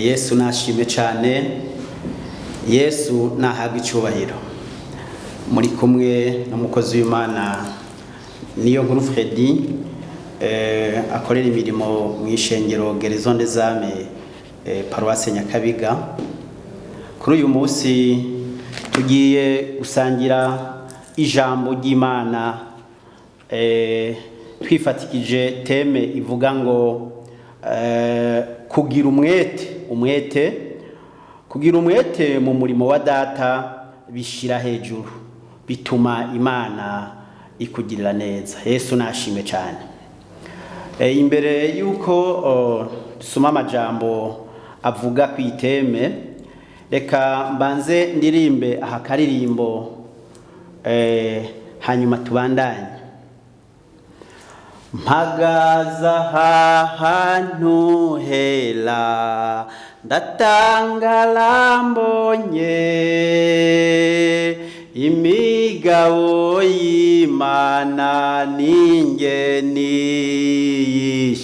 Yesu nashime cyane. Yesu nahabwa icyubahiro. Muri kumwe n'umukozi w'Imana niyo nkuru Fredy akorera imirimo mu ishengero Gerezon des Âmes Paroisse Nyakabiga. Kuri uyu munsi tugiye gusangira ijambo ry'Imana twifatikije teme ivuga ngo kugira umwete mu murimo wa data bishira hejuru bituma Imana ikugirira neza. Yesu nashime cyane. Imbere yuko dusoma amajambo avuga ku iteme, reka mbanze ndirimbe aha karirimbo hanyuma tubandanye. Mpagaza hantu hela ndatangara mbonye imigabo y'Imana ninge niyishitsa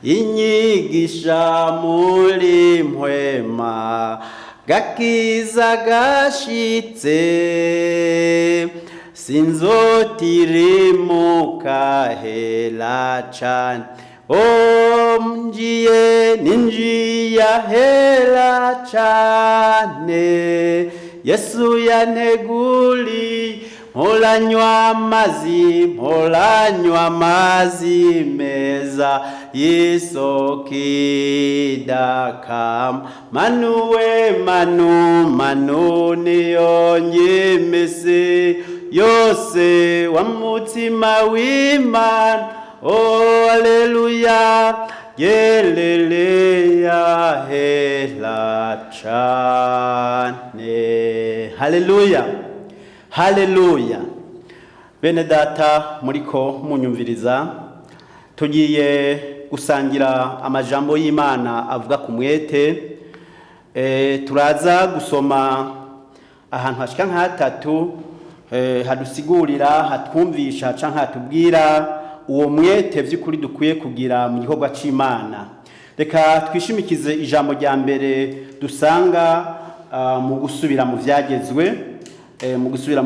inyigisha muri mpwema gakiza gashitse sinzotirimuka hela cane ninjiye hela cane Yesu yanteguri mporanywa amazi meza y'isokidakama manu niyo nyimisi yose wa mutima w'Imana. Oh haleluya yeleleya hela cane. Haleluya. Bene data muriko munyumviriza, tugiye gusangira amajambo y'Imana avuga ku mwete. Turaza gusoma ahantu hashika nk'hatatu hadusigurira, hatwumvisha canke hatubwira uwo mwete vy'ukuri dukwiye kugira mu gikorwa c'Imana. Reka twishimikize ijambo rya mbere dusanga mu gusubira mu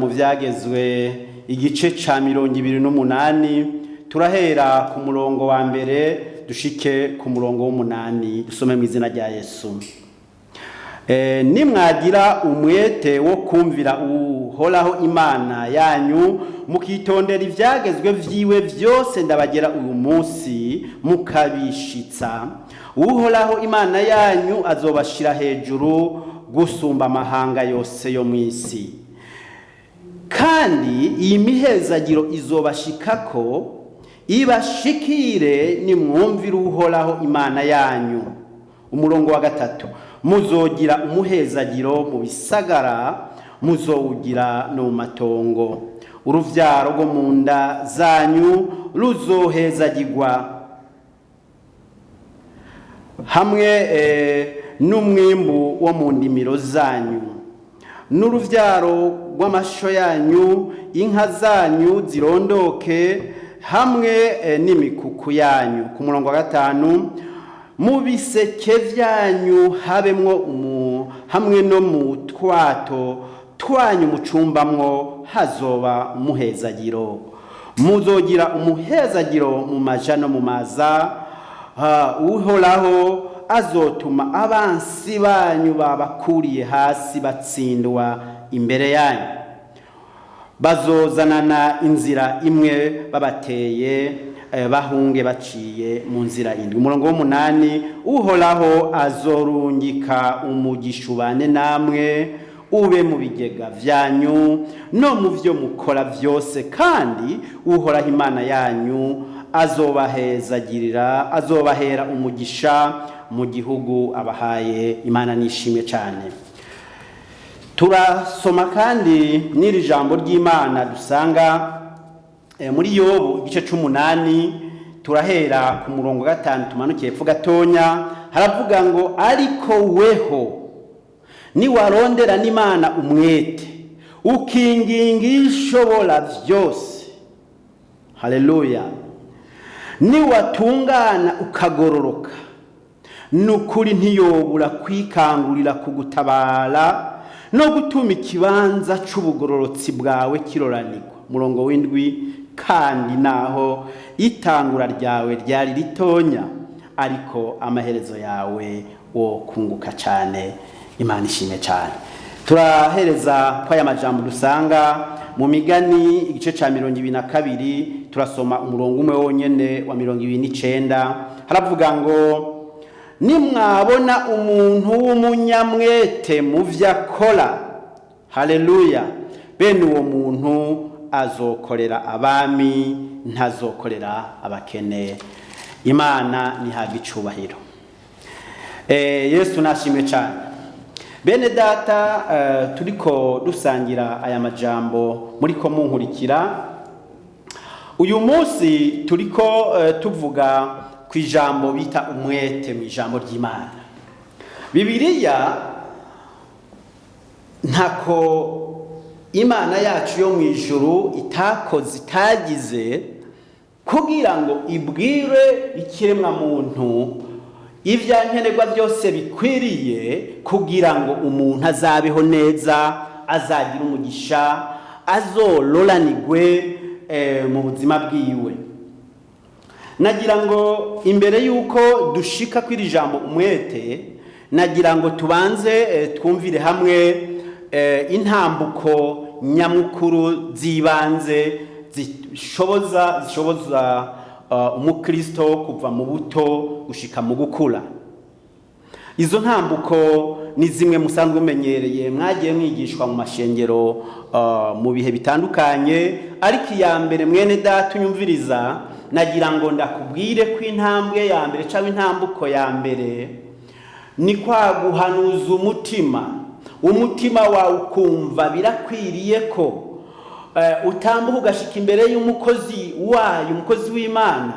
vyagezwe igice ca 28 turahera ku murongo wa mbere dushike ku murongo w'8. Dusome mu izina rya Yesu. Nimwagira umwete wo kumvira uhoraho Imana yanyu mukitondera ivyagezwe vyiwe vyose ndabagera uyu munsi mukabishitsa, uhoraho Imana yanyu azobashira hejuru gusumba amahanga yose yo mw'isi, kandi iyi mihezagiro izobashikako ibashikire nimwumvira uhoraho Imana yanyu. Umurongo wa 3, muzogira umuhezagiro mu bisagara, muzowugira no mu matongo, uruvyaro rwo mu nda zanyu ruzohezagirwa, hamwe n'umwimbu wo mu ndimiro zanyu, n'uruvyaro rw'amasho yanyu, inka zanyu zirondoke, hamwe n'imikuku yanyu. Ku murongo wa 5, mu biseke vyanyu habemwo hamwe no mu twato twanyu mucumbamwo hazoba umuhezagiro, muzogira umuhezagiro mu maja no mu maza. Uhoraho azotuma abansi banyu babakuriye hasi batsindwa imbere yanyu, bazozanana inzira imwe babateye bahunge baciye mu nzira indwi. Umurongo w'8, uhoraho azorungika umugisha ubane namwe, ube mu bigega vyanyu no mu vyo mukora vyose, kandi uhoraho Imana yanyu azobahera umugisha mu gihugu abahaye. Imana nishimye cyane. Turasoma kandi n'iri jambo ry'Imana dusanga muri Yobu igice 8, turahera ku murongo wa 5 tumanukiye epfo gatonya. Haravuga ngo ariko weho niwarondera n'Imana umwete ukinginga ishobora vyose. Haleluya. niwatungana ukagororoka n'ukuri ntiyobura kwikangurira kugutabara no gutuma ikibanza c'ubugororotsi bwawe kiroranirwa. Murongo w'indwi, kandi naho itangura ryawe ryari ritonya, ariko amaherezo yawe wo kunguka cyane. Imana ishime cyane. Turahereza kwa aya majambo dusanga mu Migani igice ca 22, turasoma umurongo umwe wonyene wa 29. Haravuga ngo, nimwabona umuntu w'umunyamwete mu vyakora, haleluya, bene uwo muntu azokorera abami, ntazokorera abakene. Imana nihabwe icubahiro. Yesu nashimwe cyane. Bene data, turiko dusangira aya majambo muriko munkurikira. Uyu munsi turiko tuvuga ku ijambo bita umwete mu ijambo ry'Imana. Bibiliya ntako Imana yacu yo mu ijuru itagize kugira ngo ibwire ikiremwa muntu ivyankenerwa byose bikwiriye kugira ngo umuntu azabeho neza, azagira umugisha, azororanirwe mu buzima bwiwe. Nagira ngo imbere yuko dushika kw'iri jambo umwete, nagira ngo tubanze twumvire hamwe intambuko nyamukuru zibanze zishoboza umukristo kuva mu buto gushika mu gukura. Izo ntambuko ni zimwe musanzwe mumenyereye, mwagiye mwigishwa mu mashengero mu bihe bitandukanye, ariko iya mbere mwene data unyumviriza, nagira ngo ndakubwire ko intambwe ya mbere cyangwa intambuko ya mbere ni kwa guhanuza umutima wawe ukumva birakwiriye ko utambuka ugashika imbere y'umukozi wayo, umukozi w'Imana,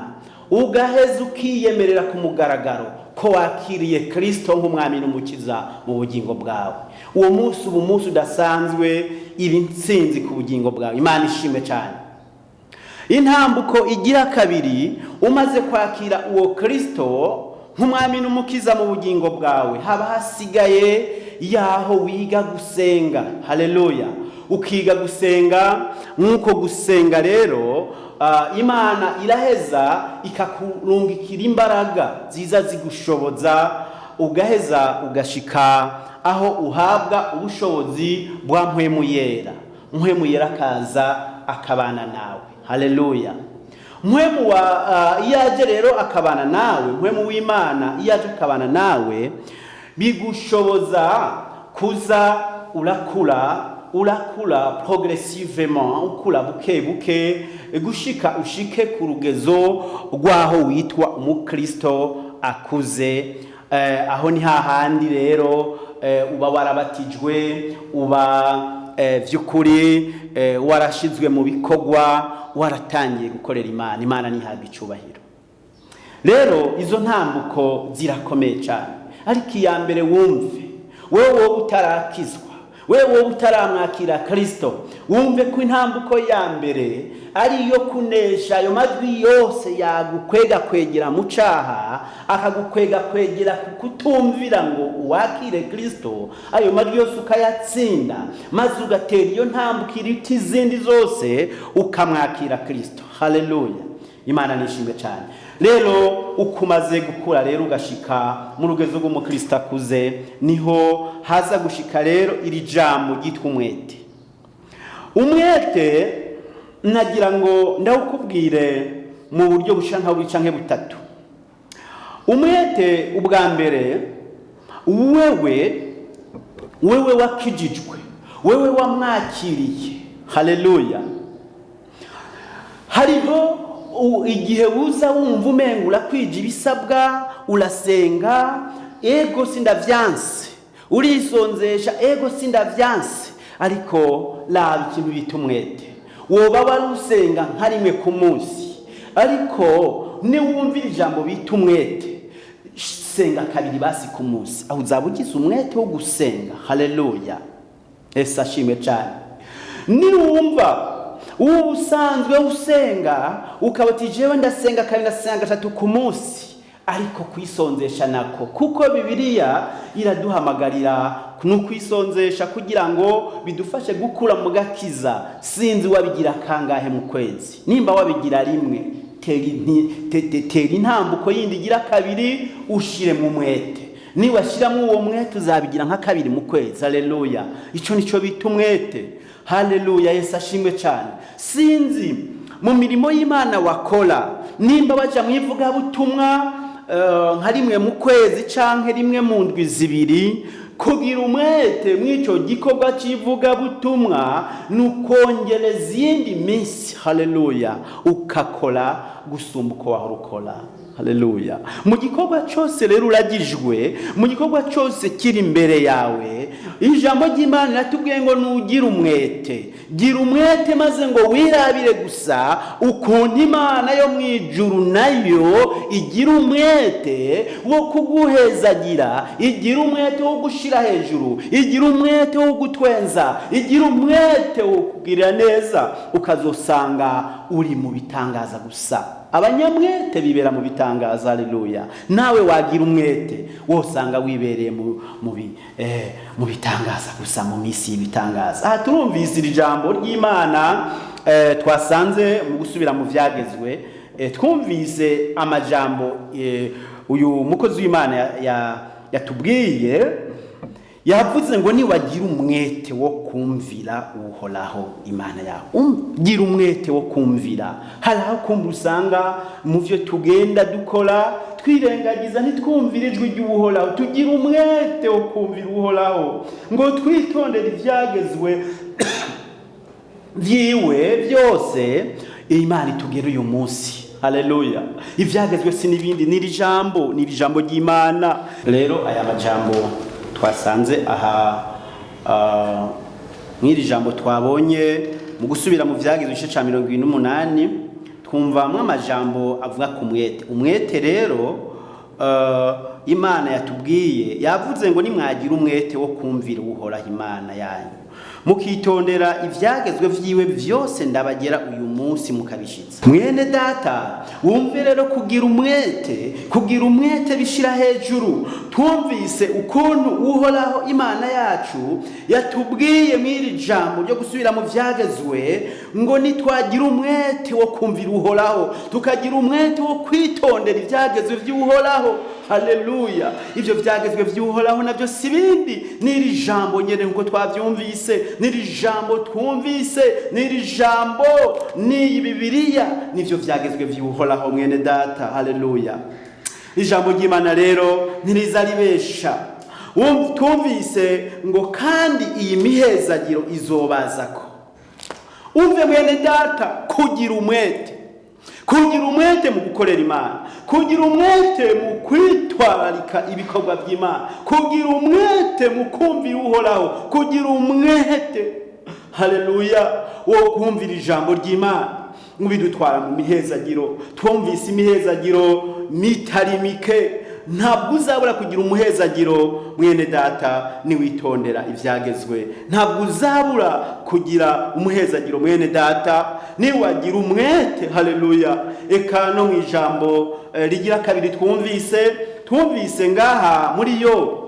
ugaheza ukiyemerera ku mugaragaro ko wakiriye Kristo nk'umwami n'umukiza mu bugingo bwawe. Uwo munsi ubu munsi udasanzwe ibi ntsinzi ku bugingo bwawe. Imana ishime cyane. Intambuko igira kabiri, umaze kwakira uwo Kristo nk'umwami n'umukiza mu bugingo bwawe, haba hasigaye yaho wiga gusenga. Haleluya. Ukiga gusenga. Nk'uko gusenga rero Imana iraheza ikakurungikira imbaraga ziza zigushoboza, ugaheza ugashika aho uhabwa ubushobozi bwa mpwemu yera. Mpwemu yera akaza akabana nawe. Haleluya. Mpwemu iyaje rero akabana nawe, mpwemu w'Imana iyaje akabana nawe, bigushoboza kuza urakura progressivement, ukura buke buke gushika ushike ku rugezo rwaho witwa umukristo akuze. Aho ni hahandi rero uba warabatijwe, uba vy'ukuri warashizwe mu bikorwa, waratangiye gukorera Imana. Imana nihabwe icubahiro. Rero izo ntambuko zirakomeye cyane, ariko iya mbere wumve, wewe utarakizwa, wewe utaramwakira Kristo, wumve ko intambuko ya mbere ari yo kunesha ayo majwi yose yagukwega kwegera mu caha, akagukwega kwegera kutumvira ngo uwakire Kristo. Ayo majwi yose ukayatsinda, maze ugatera iyo ntambuko iriti izindi zose ukamwakira Kristo. Haleluya. Imana nishimwe cyane. Rero ukumaze gukura rero ugashika mu rugezo rw'umukristo akuze, niho haza gushika rero iri jambo ryitwa umwete. Umwete nagira ngo ndawukubwire mu buryo bushanka bw'icanke butatu. Umwete ubwa mbere, wewe wakijijwe, wewe wamwakiriye. Haleluya. Hariho igihe uza wumva umenga urakwije ibisabwa, urasenga, ego sindavyanse, urisonzesha, ego sindavyanse, ariko laba ikintu bita umwete. Woba warusenga nka rimwe ku munsi, ariko niwumvira ijambo bita umwete, senga kabiri basi ku munsi, aho uzaba ugize umwete wo gusenga. Haleluya. Ese ashimwe cyane. Niwumva usanzwe usenga ukabati jewe ndasenga kabiri ndasenga gatatu ku munsi, ariko kwisonzesha nako, kuko Bibiliya iraduhamagarira kwisonzesha kugira ngo bidufashe gukura mu gakiza. Sinzi wabigira kangahe mu kwezi, nimba wabigira rimwe, tera intambuko yindi igira kabiri, ushire mu mwete. Niwashiramo uwo mwete uzabigira nka kabiri mu kwezi. Haleluya, ico nico bita umwete. Haleluya, Yesu ashimwe cyane. Sinzi mu mirimo y'Imana wakora, nimba baja mwivuga butumwa nka rimwe mu kwezi canke rimwe mu ndwi zibiri, kugira umwete mw'ico gikorwa civuga butumwa nukongereza iyindi minsi. Haleluya, ukakora gusumba uko wahora ukora. Haleluya, mu gikorwa cyose rero uragijwe, mu gikorwa cyose kiri imbere yawe, ijambo ry'Imana riratubwiye ngo nugira umwete. Gira umwete maze ngo wirabire gusa ukuntu Imana yo mwijuru nayo igira umwete wo kuguhezagira, igira umwete wo gushira hejuru, igira umwete wo gutwenza, igira umwete wo kugira neza, ukazosanga uri mu bitangaza gusa. Abanyamwete bibera mu bitangaza. Haleluya, nawe wagira umwete wosanga wibereye mu bitangaza gusa, mu misi y'ibitangaza. Aha turumvise iri jambo ry'Imana twasanze mu gusubira mu vyagezwe, twumvise amajambo uyu mukozi w'Imana yatubwiye. Yavuze ngo niwagira umwete wo kumvira Uhoraho Imana yawe. Gira umwete wo kumvira. Hari aho kumva usanga mu byo tugenda dukora twirengagiza ntitwumvire ijwi ry'Uhoraho. Tugira umwete wo kumvira Uhoraho, ngo twitondere ivyagezwe vyiwe byose Imana itugera uyu munsi. Haleluya, ivyagezwe si nibindi, ni ijambo ry'Imana. Rero aya majambo twasanze aha mw'iri jambo twabonye mu gusubira mu vyagezwe igice ca 28, twumvamwe amajambo avuga ku mwete. Umwete rero Imana yatubwiye, yavuze ngo nimwagira umwete wo kumvira Uhoraho Imana yanyu, mukitondera ivyagezwe vyiwe vyose ndabagera uyu munsi mukabishitsa. Mwene data, wumve rero kugira umwete bishira hejuru. Twumvise ukuntu Uhoraho Imana yacu yatubwiye mw'iri jambo ryo gusubira mu vyagezwe ngo nitwagira umwete wo kumvira Uhoraho, tukagira umwete wo kwitondera ivyagezwe vy'Uhoraho. Haleluya, ivyo vyagezwe vy'Uhoraho navyo sibindi n'iri jambo nyene nkuko twavyumvise, n'iri jambo twumvise, n'iri jambo ni Bibiliya, nivyo vyagezwe vy'Uhoraho mwene data. Haleluya, ijambo ry'Imana rero ntiriza ribesha. Twumvise ngo kandi iyi mihezagiro izobazako. Umve mwene data, kugira umwete mu gukorera Imana, kugira umwete mu kwitwararika ibikorwa by'Imana, kugira umwete mu kumvira Uhoraho, kugira umwete, haleluya, wo kumvira ijambo ry'Imana bidutwara mu mihezagiro. Twumvise imihezagiro mitari mike. Ntabwo uzabura kugira umuhezagiro mwene data niwitondera ivyagezwe. Ntabwo uzabura kugira umuhezagiro mwene data niwagira umwete. Haleluya, eka no mu ijambo rigira kabiri twumvise ngaha muri yo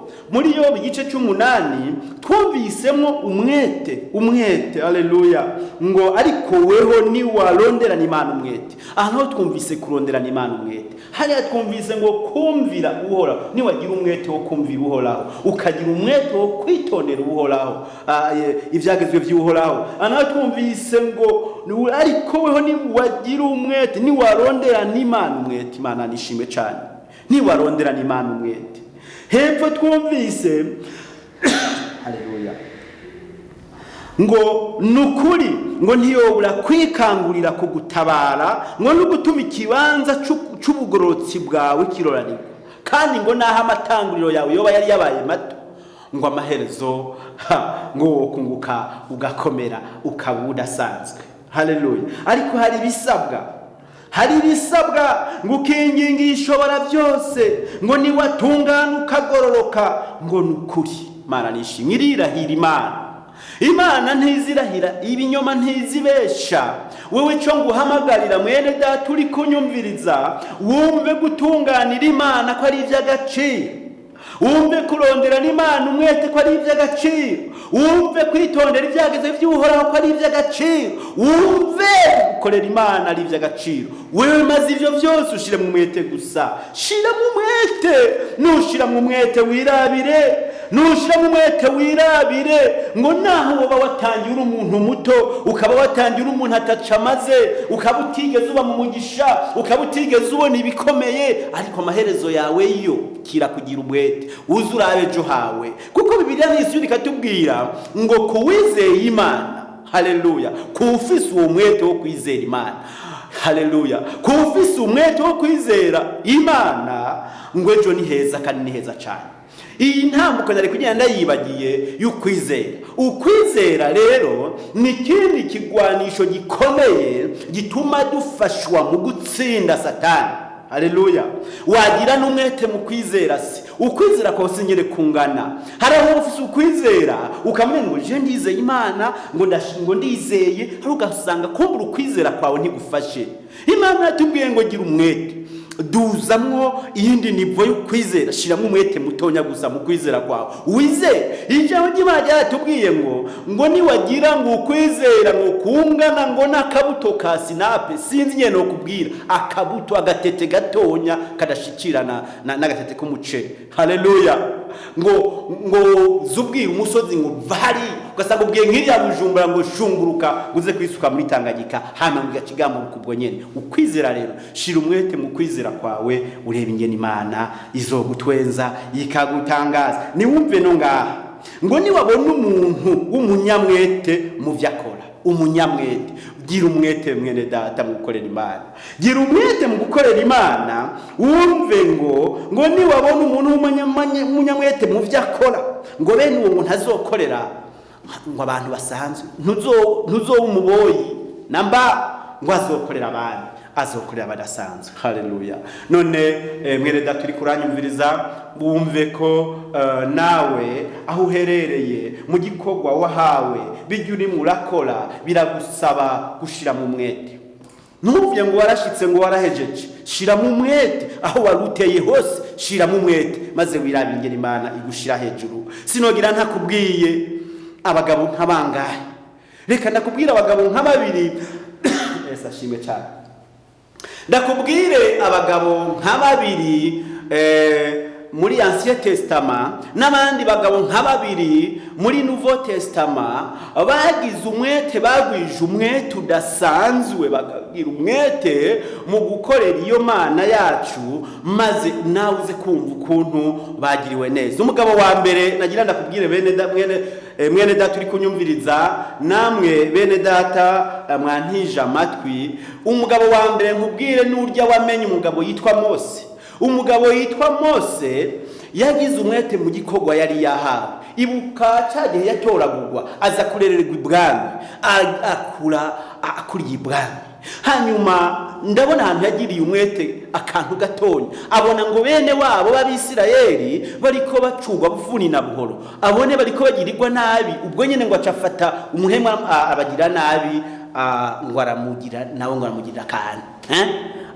igice c'8 twumvisemo umwete. Haleluya, ngo ariko weho ni waronderana Imana umwete. Aho twumvise kuronderana Imana umwete, hariya twumvise ngo kumvira Uhoraho. Niwagira umwete wo kumvira Uhoraho, ukagira umwete wo kwitondera Uhoraho ivyagezwe vy'Uhoraho, aho twumvise ngo ariko weho ni wagira umwete, ni waronderana Imana umwete. Imana nishimwe cyane, ni waronderana Imana umwete. Hepfo twumvise haleluya, ngo nukuri ngo ntiyobura kwikangurira kugutabara, ngo nugutuma ikibanza c'ubugororotsi bwawe kiroranirwa, kandi ngo naho amatanguriro yawe yoba yari yabaye mato, ngo amaherezo ngo kunguka ugakomera ukaba udasanzwe. Haleluya, ariko hari ibisabwa ngo ukinginga ishobora byose, ngo niwatungana ukagororoka, ngo nukuri. Mana nishimwe, irirahira Imana ntizirahira ibinyoma, ntizibesha. wewe cyo nguhamagarira mwene data uri kunyumviriza, wumve gutunganira Imana ko ari iby'agaciro, wumve kurondera n'Imana umwete ko ari iby'agaciro, wumve kwitondera ibyageze by'Uhoraho ko ari iby'agaciro, wumve gukorera Imana ari iby'agaciro. Wewe maze ivyo byose ushire mu mwete gusa, shira mu mwete. Nushira mu mwete wirabire, nushira mu mwete wirabire, ngo naho woba watangiye uri umuntu muto, ukaba watangiye uri umuntu atacamaze, ukaba utigeze uba mu mugisha, ukaba utigeze ubona ibikomeye, ariko amaherezo yawe yo kira kugira umwete, uzurabe ejo hawe, kuko Bibiliya n'Isuri katubwira ngo kuwizeye Imana, haleluya, kufise uwo mwete wo kwizera Imana, haleluya, kufise umwete wo kwizera Imana, ngo ejo ni heza kandi ni heza cyane. Iyi ntambuko nari kugenda yibagiye y'ukwizera. Ukwizera rero ni kindi kigwanisho gikomeye gituma dufashwa mu gutsinda Satani. Haleluya. Wagira n'umwete mu kwizera se. Ukwizera kose ngere kungana. Hari aho ufise ukwizera ukamenya ngo je ndizeye Imana, ngo ndizeye, hari ugasanga kumbura ukwizera kwawe ntigufashe. Imana yatubwiye ngo gira umwete. Duzamwo iyindi nivo yo kwizera, shiramwe umwete mutonya gusa mu kwizera kwawe. Wizeye ijambo ry'Imana yatubwiye ngo niwagira ngo ukwizera ngo kungana ngo nakabuto ka sinape, sinzi nyene no kubwira akabuto agatete gatonya kadashikirana n'agatete k'umuceri. Haleluya. ngo zubwira umusozi ngo vari, ugasanga ubwiye nk'iriya Bujumbura ngo shunguruka uze kwisuka muri Tanganyika, hama ngo gacigamuruka ubwo nyene. Ukwizera rero, shira umwete mu kwizera kwawe, urebe ingene Imana izogutwenza ikagutangaza. Niwumve no ngaha ngo niwabona umuntu w'umunyamwete mu vyakora, umunyamwete, gira umwete mwene data mu gukorera Imana, gira umwete mu gukorera Imana. Wumve ngo niwabona umuntu w'umunyamwete mu vyakora, ngo bene uwo muntu azokorera ngo abantu basanzwe, ntuzoba umuboyi namba, ngo azokorera abantu, azokorera badasanzwe. Haleluya. None mwene data uri kuranyumviriza, wumve ko nawe aho uherereye mu gikorwa wahawe bijya urimo urakora biragusaba gushira mu mwete. Ntuvuye ngo warashitse ngo warahejeje, shira mu mwete. Aho waruteye hose shira mu mwete, maze wirabe ingene Imana igushira hejuru. Sinogira ntakubwiye abagabo nk'abangahe, reka ndakubwira abagabo nk'ababiri. Esa shimwe cyane. Ndakubwire abagabo nk'ababiri muri Ancien Testament, n'abandi bagabo nk'ababiri muri Nouveau Testament bagize umwete, bagwije umwete udasanzwe, bakagira umwete mu gukorera iyo Mana yacu, maze nawe uze kumva ukuntu bagiriwe neza. Umugabo wa mbere nagira ndakubwire mwene data uri kunyumviriza, namwe bene data mwantije amatwi. Umugabo wa mbere nkubwire n'urya wamenye umugabo yitwa Mose. Umugabo yitwa Mose yagize umwete mu gikorwa yari yahawe. Ibuka cyagihe yatoragurwa aza kurererwa ibwami, akuriye ibwami. Hanyuma ndabona ahantu yagiriye umwete akantu gatonya, abona ngo bene wabo b'Abisirayeli bariko bacugwa bufuni na buhoro, abone bariko bagirirwa nabi. Ubwo nyene ngo acafata umuhema abagira nabi, ngo aramugira nawe ngo aramugirira akantu,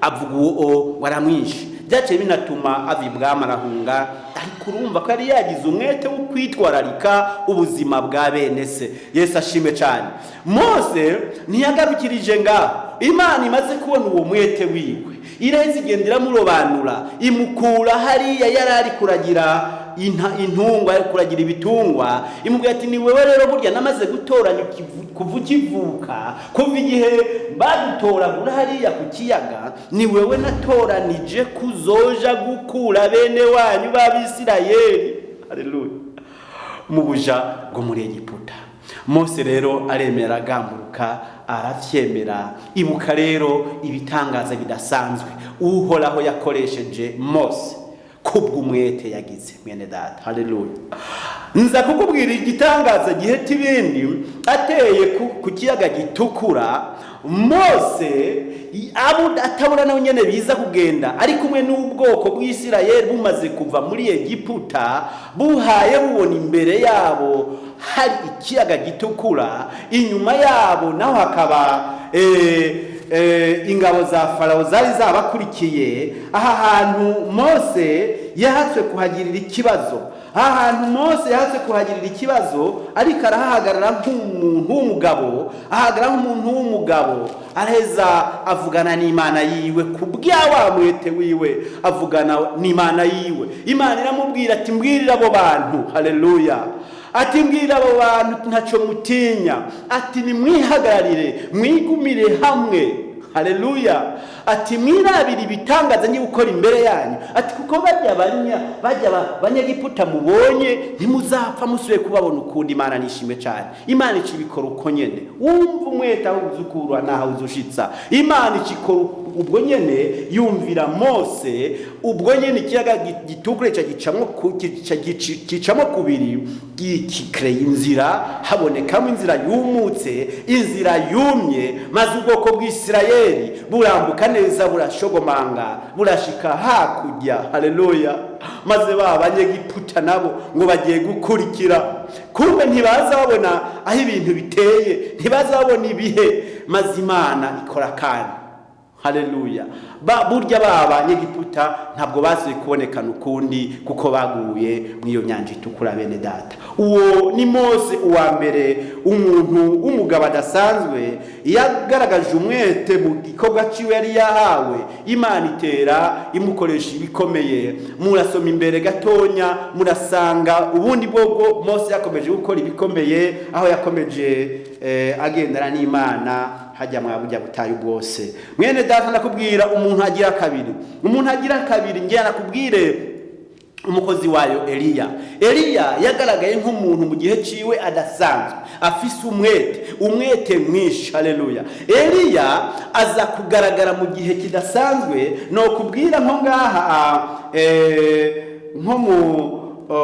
avuga uwo waramwishe. Byace binatuma avibwama arahunga, ariko urumva ko yari yagize umwete wo kwitwararika ubuzima bwa bene se. Yesu ashimwe cyane. Mose ntiyagarukirije ngaho. Imana imaze kubona uwo mwete wiwe, iraheze igendera murobanura, imukura hariya yarari kuragira intungwa, kuragira ibitungwa. Imubwira ati ni wewe rero burya namaze gutoranya kuva ukivuka, kuva igihe badutoragura hariya ku kiyaga, ni wewe natoranije kuzoja gukura bene wanyu b'Abisirayeli. Haleluya. Mu buja bwo muri Egiputa. Mose rero aremera, agamburuka, aravyemera. Ibuka rero ibitangaza bidasanzwe Uhoraho yakoresheje Mose kubw'umwete yagize mwene data. Haleluya. Nza kukubwira igitangaza giheta ibindi. Ateye ku kiyaga gitukura, Mose atabona nawe nyene biza kugenda ari kumwe n'ubwoko bw'Isirayeli bumaze kuva muri Egiputa, buhaye bubona imbere yabo hari ikiyaga gitukura, inyuma yabo naho hakaba ingabo za Farawo zari zabakurikiye. Aha hantu Mose yahatswe kuhagirira ikibazo, aha hantu Mose yahatswe kuhagirira ikibazo, ariko arahagarara nk'umuntu w'umugabo, ahagarara nk'umuntu w'umugabo, araheza avugana n'Imana yiwe kubwa mwete wiwe, avugana n'Imana yiwe. Imana iramubwira ati mbwirira abo bantu, haleluya, ati mbwirira abo bantu ntaco mutinya, ati nimwihagararire mwigumire hamwe, haleluya, ati mwirabira ibitangaza ngiye gukora imbere yanyu, ati kuko bajya abanyegiputa mubonye ntimuzapfa musubiye kubabona ukundi. Imana nishimwe cyane, Imana ikibikora uko nyene, wumva umwete aho uzukurwa naho uzushitsa. Imana ikikora ubwo nyene, yumvira Mose ubwo nyene ikiyaga gitukure gicamo kubiri, gikreye inzira, habonekamo inzira yumutse, inzira yumye, maze ubwoko bw'Isirayeli burambuka neza, burashogomanga, burashika hakurya, haleluya. Maze abanyegiputa nabo ngo bagiye gukurikira, kumbe ntibaza babona aho ibintu biteye, ntibaza babona ibihe, maze Imana ikora kandi, haleluya. Burya abanyegiputa ntabwo bazi kubonekana ukundi, kuko baguye mw'iyo nyanja itukura. Bene data, uwo ni Mose uwa mbere, umuntu w'umugabo adasanzwe, yagaragaje umwete mu gikorwa ciwe yari yahawe. Imana itera imukoresha ibikomeye. Murasoma imbere gatonya, murasanga ubundi bwo Mose yakomeje gukora ibikomeye, aho yakomeje agendana n'Imana hajya mwabujya butayu bwose. Mwene data, nakubwira umuntu agira kabiri, umuntu agira kabiri, ngiye nakubwire umukozi wayo Eliya yagaragaye nk'umuntu mu gihe ciwe adasanzwe, afise umwete mwinshi, haleluya. Eliya aza kugaragara mu gihe kidasanzwe, no kubwira nko ngaha nko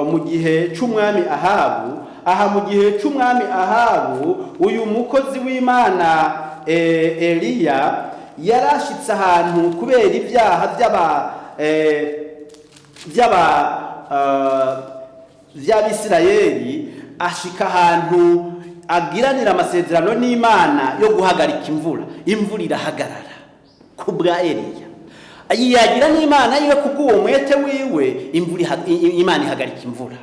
mu gihe c'umwami Ahabu. Aha mu gihe c'umwami Ahabu, uyu mukozi w'Imana Eliya yarashitse ahantu kubera ibyaha by'Abisirayeli, ashika ahantu agiranira amasezerano n'Imana yo guhagarika imvura irahagarara kubwa Eliya. Yagira n'Imana yiwe kubw'uwo mwete wiwe, Imana ihagarika imvura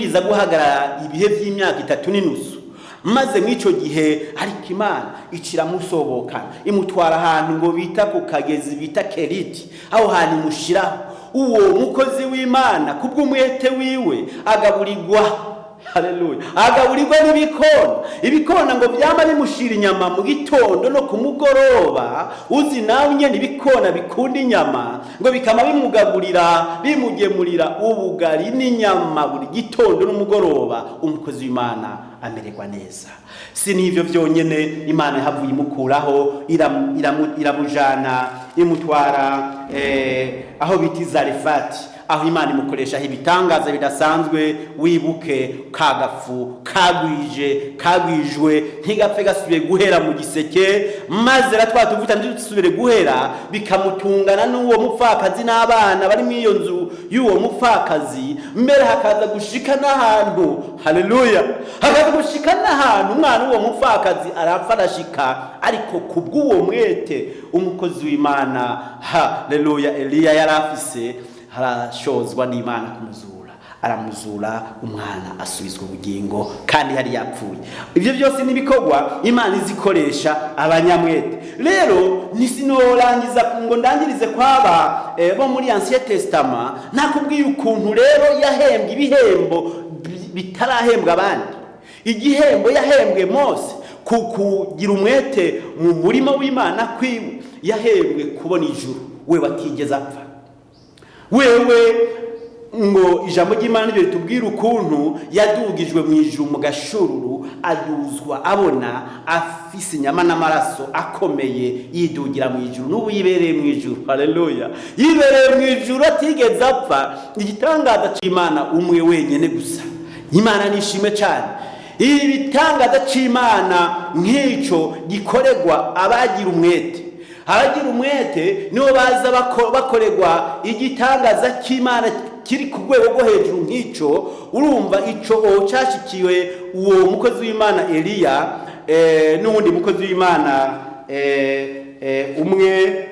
iza guhagarara ibihe by'imyaka 3.5. Maze mw'ico gihe ariko Imana iciramusobokana, imutwara ahantu ngo bita ku kagezi bita Keriti, aho hantu imushiraho. Uwo mukozi w'Imana kubw'umwete wiwe agaburirwa, haleluya, agaburirwa ibikona ngo byama bimushira inyama mu gitondo no ku mugoroba. Uzi nawe nyene ibikona bikunda inyama, ngo bikama bimugaburira, bimugemurira ubugari n'inyama buri gitondo n'umugoroba. Umukozi w'Imana amererwa neza. Si n'ivyo vyonyene, Imana yahavuye imukuraho, iramujana imutwara aho biti Zarefati, aho Imana imukoresha ibitangaza bidasanzwe. Wibuke kagafu kagwijwe ntigapfe gasubiye guhera mu giseke, maze ratwatuvuta ndisubire guhera, bikamutungana n'uwo mupfakazi n'abana bari mw'iyo nzu y'uwo mupfakazi. Mbere hakaza gushika n'ahantu, haleluya, hakaza gushika n'ahantu umwana w'uwo mupfakazi arapfa arashika, ariko kubw'uwo mwete umukozi w'Imana, haleluya, Eliya yarafise, harashozwa n'Imana kumuzura, aramuzura, umwana asubizwa ubugingo kandi hari yapfuye. Ivyo byose nibikorwa Imana izikoresha abanyamwete. Rero nisinorangiza ngo ndangirize kwaba bo muri Ancien Testament, nakubwiye ukuntu rero yahembwe ibihembo bitarahembwa abandi. Igihembo yahembwe Mose kugira umwete mu murimo w'Imana kwiwe, yahembwe kubona ijuru, we batigeze apfa. Wewe ngo ijambo ry'Imana ryo litubwira ukuntu yadugijwe mu ijuru mu gashururu, aduzwa abona afise inyama n'amaraso akomeye, yidugira mu ijuru. N'ubu yibereye mu ijuru, haleluya, yibereye mu ijuru atigeze apfa. Igitangaza c'Imana umwe wenyene gusa. Imana nishimwe cyane. Ibitangaza c'Imana nk'ico gikoregwa abagira umwete, abagira umwete nibo baza bakorerwa igitangaza cy'Imana kiri ku rwego rwo hejuru nk'icyo. Urumva ico cyashikiwe uwo mukozi w'Imana Eliya n'uwundi mukozi w'Imana umwe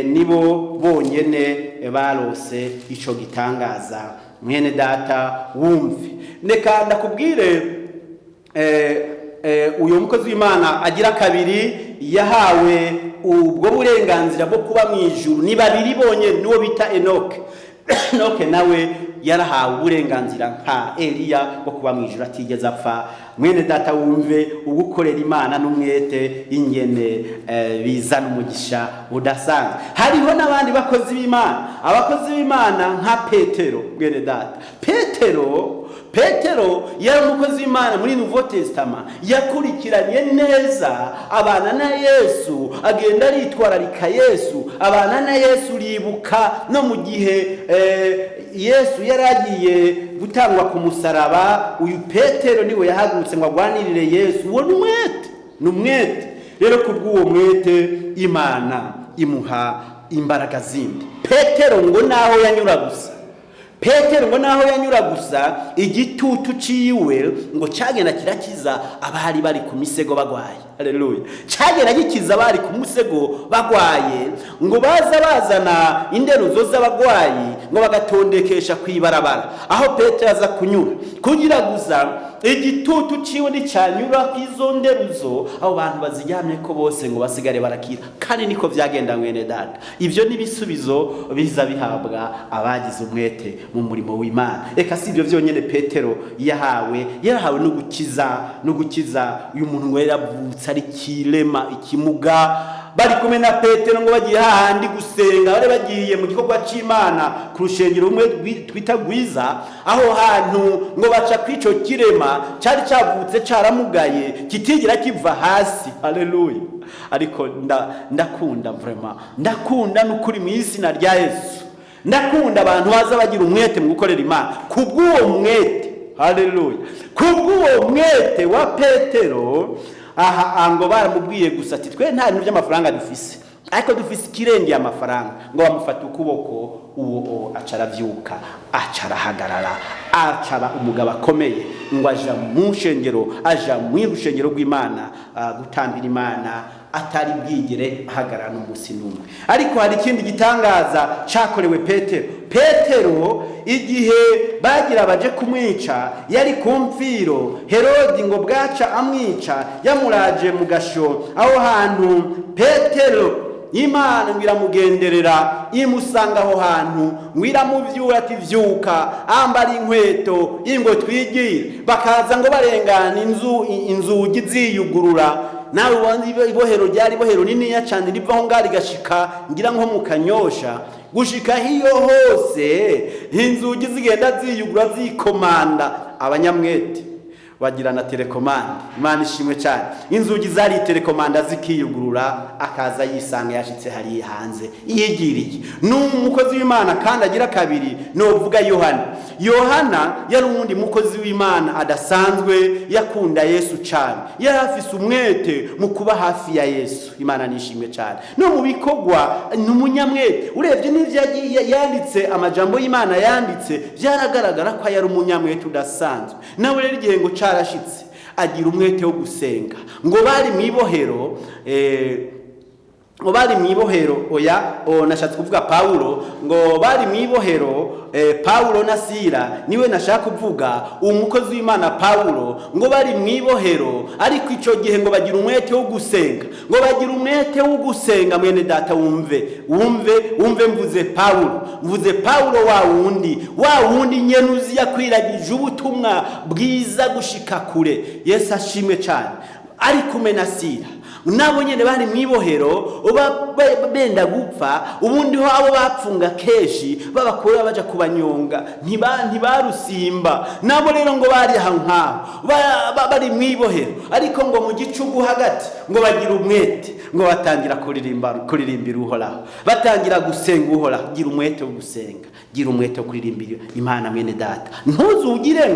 nibo bonyene barose ico gitangaza. Mwene data wumve, ndeka ndakubwire uyu mukozi w'Imana agira kabiri yahawe ubwo burenganzira bwo kuba mu ijuru. Ni babiri bonyene, niwo bita Enoke. Enoke nawe yarahawe uburenganzira nka Eliya bwo kuba mu ijuru atigeze apfa. Mwene data wumve, ugukorera Imana n'umwete ingene bizana umugisha udasanzwe. Hariho n'abandi bakozi b'Imana, abakozi b'Imana nka Petero. Mwene data, Petero yari umukozi w'Imana muri Nouveau Testament, yakurikiranye neza abana na Yesu, agenda aritwararika Yesu, abana na Yesu. Ribuka no mu gihe Yesu yaragiye gutangwa ku musaraba, uyu Petero niwe yahagurutse ngo agwanirire Yesu. Uwo n'umwete. Rero kubw'uwo mwete Imana imuha imbaraga zindi. Petero ngo naho yanyura gusa igitutu ciwe ngo cyagenda kirakiza abari bari ku misego bagwaye. Haleluya. Cyagenda gikiza abari ku musego bagwaye, ngo bazana inderuzo z'abagwayi ngo bagatondekesha kwibarabara aho Petero aza kunyura, kugira gusa igitutu ciwe nicanyura kwizo nderuzo abo bantu baziryamye ko bose ngo basigare barakira. Kandi niko vyagenda mwene data. Ivyo nibisubizo biza bihabwa abagize umwete mu murimo w'Imana. Eka si ibyo vyonyene Petero yarahawe no gukiza uyu muntu ngo yaravutse ari kilema, ikimuga. Bari kumwe na Petero ngo bagiye hahandi gusenga, bari bagiye mu gikorwa c'Imana ku rushengero rumwe twita Gwiza. Aho hantu ngo baca kwico kirema cyari cyavutse caramugaye kitigira kiva hasi. Haleluya. Ariko ndakunda vraiment, ndakunda n'ukuri mu izina rya Yesu, ndakunda abantu baza bagira umwete mu gukorera Imana. Kubw'uwo mwete, haleluya, kubw'uwo mwete wa Petero, ngo baramubwiye gusa ati twe nta bintu by'amafaranga dufise, ariko dufise ikirengeye amafaranga. Ngo bamufata ukuboko, uwo acaravyuka, acarahagarara, acaba umugabo akomeye. Ngo aja mu rushengero rw'Imana gutambira Imana atari bwigere ahagarara n'umunsi n'umwe. Ariko hari ikindi gitangaza cyakorewe Petero igihe bagira baje kumwica, yari ku mfiro. Herodi ngo bwaca amwica, yamuraje mu gasho. Aho hantu Petero Imana ngiramugenderera, imusanga aho hantu, ngiramuvyura ati vyuka, ambara inkweto, ingo twigire. Bakaza ngo barengana inzugi ziyugurura. Nawe wanzi ibohero ryari ibohero nini cyane, rivaho ngari gashika ngira nko mu Kanyosha, gushika hiyo hose inzugi zigenda ziyugura zikomanda. Abanyamwete bagira na telekomande. Imana ishimwe cyane. Inzugi zari telekomanda zikiyugurura, akaza yisanga yashitse hari hanze yigiriye. N'umukozi w'Imana kandi agira kabiri, no vuga Yohana yari uwundi mukozi w'Imana adasanzwe, yakunda Yesu cyane, yari afise umwete mu kuba hafi ya Yesu. Imana nishimwe cyane. No mu bikogwa n'umunyamwete. Urebye n'ivyo yanditse, amajambo y'Imana yanditse, byaragaragara ko yari umunyamwete udasanzwe. Nawe rero igihe ngo carashitse agira umwete wo gusenga. Ngo bari mwibohero nashatse kuvuga Paulo, ngo bari mwibohero Paulo na Sila, niwe nashaka kuvuga umukozi w'Imana Paulo. Ngo bari mwibohero, ariko ico gihe ngo bagira umwete wo gusenga. Ngo bagira umwete wo gusenga. Mwene data wumve mvuze Paulo wa wundi nyenuzi yakwiragije ubutumwa bwiza gushika kure. Yesu ashimwe cyane. Ari kumwe na Sila, nabo nyene bari mwibohero benda gupfa. Ubundi ho abo bapfunga keshi babakora baja kubanyonga, ntibarusimba. Nabo rero ngo bari ahantu bari mwibohero, ariko ngo mu gicugu hagati ngo bagira umwete, ngo batangira kuririmbira Uhoraho, batangira gusenga Uhoraho. Gira umwete wo gusenga, gira umwete wo kuririmbira Imana. Mwene data, ntuzugire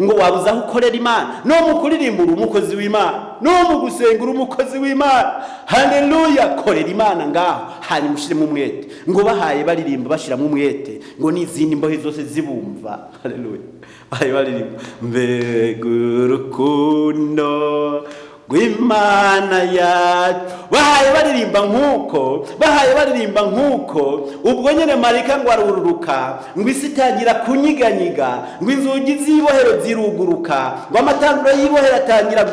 ngo wabuza ukorera Imana no mu kuririmbira umukozi w'Imana. no mu gusengura umukozi w'Imana. Haleluya, korera Imana ngaho hanyuma ushiremo umwete, ngo bahaye baririmba bashiramo umwete ngo n'izindi mbohe zose zibumva. Haleluya, bahaye baririmba mbega urukundo rw'Imana yacu, bahaye baririmba nk'uko ubwo nyene marayika ngo arururuka, ngo isi itangira kunyiganyiga, ngo inzugi z'ibohero ziruguruka, ngo amatanguro y'ibohero atangira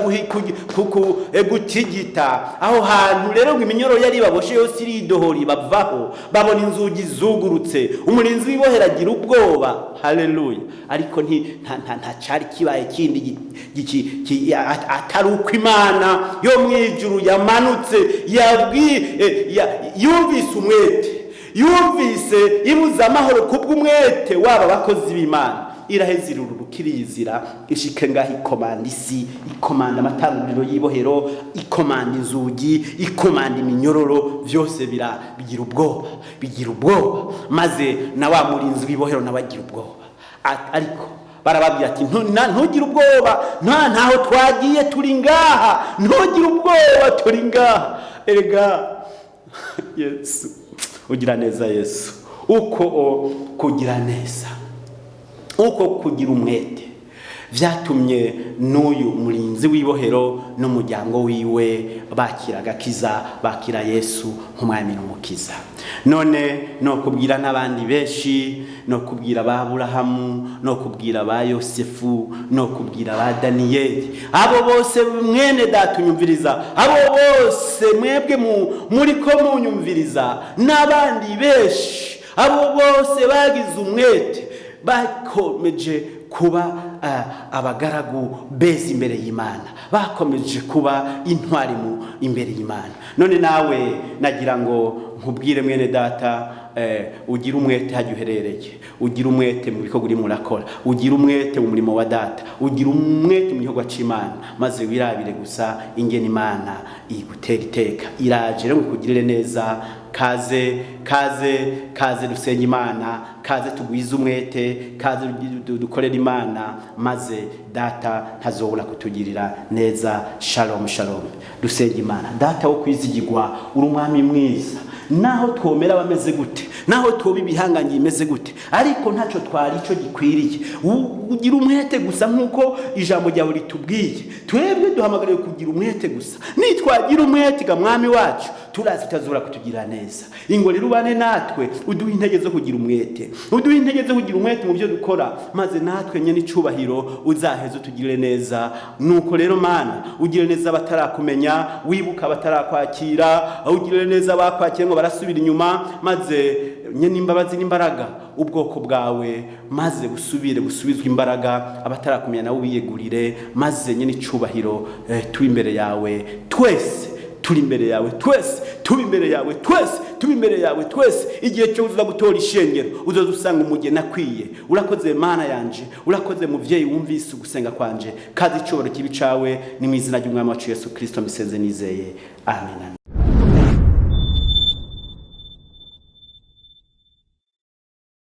gutigita. Aho hantu rero ngo iminyoro yari baboshe yose iridohora bavaho, babona inzugi zugurutse, umurinzi w'ibohero agira ubwoba. Haleluya, ariko nta cari kibaye kindi atari uko Imana yo mwijuru yamanutse yumvise ibuza amahoro kubw'umwete waba bakozi b'Imana, iraheze irurukiriyizira ishike ngaho ikomanda isi, ikomanda amatanguriro y'ibohero, ikomanda inzugi, ikomanda iminyororo, byose bigira ubwoba, maze na wa murinzi w'ibohero nabagira ubwoba. Ariko barababwira ati ntugire ubwoba, ntaho twagiye, turi ngaha, ntugire ubwoba, turi ngaha. Erega Yesu ugira neza, Yesu uko kugira neza, uko kugira umwete vyatumye n'uyu murinzi w'ibohero n'umuryango wiwe bakira agakiza, bakira Yesu nk'umwami n'umukiza. None no kubwira n'abandi benshi, no kubwira ba Aburahamu, no kubwira ba Yosefu, no kubwira ba Daniyeli, abo bose mwene datunyumviriza, abo bose mwebwe muriko munyumviriza, n'abandi benshi, abo bose bagize umwete, bakomeje kuba abagaragu beza imbere y'Imana, bakomeje kuba intwari imbere y'Imana. None nawe nagira ngo nkubwire mwene data, ugira umwete hajya uherereye, ugira umwete mu bikorwa urimo urakora, ugira umwete mu murimo wa data, ugira umwete mu gikorwa c'Imana, maze wirabire gusa ingene Imana igutera iteka. Iraje rero kugirire neza. Kaze dusenye Imana, kaze tugwize umwete, kaze dukorera Imana, maze data ntazobura kutugirira neza. Shalom shalom. Dusenye Imana. Data wo kwizigirwa, uri umwami mwiza, naho twomera bameze gute, naho toba ibihanganye imeze gute, ariko ntaco twari ico gikwiriye. Ugira umwete gusa nkuko ijambo ryawe ritubwiye. Twebwe duhamagariwe kugira umwete gusa. Nitwagira umwete ga mwami wacu, turazi utazura kutugira neza. Ingo rero ubane natwe, uduha intege zo kugira umwete, uduha intege zo kugira umwete mu byo dukora, maze natwe nyene icubahiro uzaheze utugire neza. Nuko rero Mana, ugire neza batarakumenya, wibuka batarakwakira, ugire neza bakwakira ngo barasubira inyuma, maze nyene imbabazi n'imbaraga ubwoko bwawe, maze busubizwe imbaraga, abatarakumenya nawe ubiyegurire, maze nyene icubahiro turi imbere yawe twese, turi imbere yawe twese, turi imbere yawe twese, turi imbere yawe twese. Igihe cyo uza gutora ishengero, uzoza usanga umugeni akwiye. Urakoze Mana yanje, urakoze muvyeyi wumvise ugusenga kwanje, kazi icoboro kibi cawe, ni mu izina ry'umwami wacu Yesu Kristo mbisenze nizeye, amen.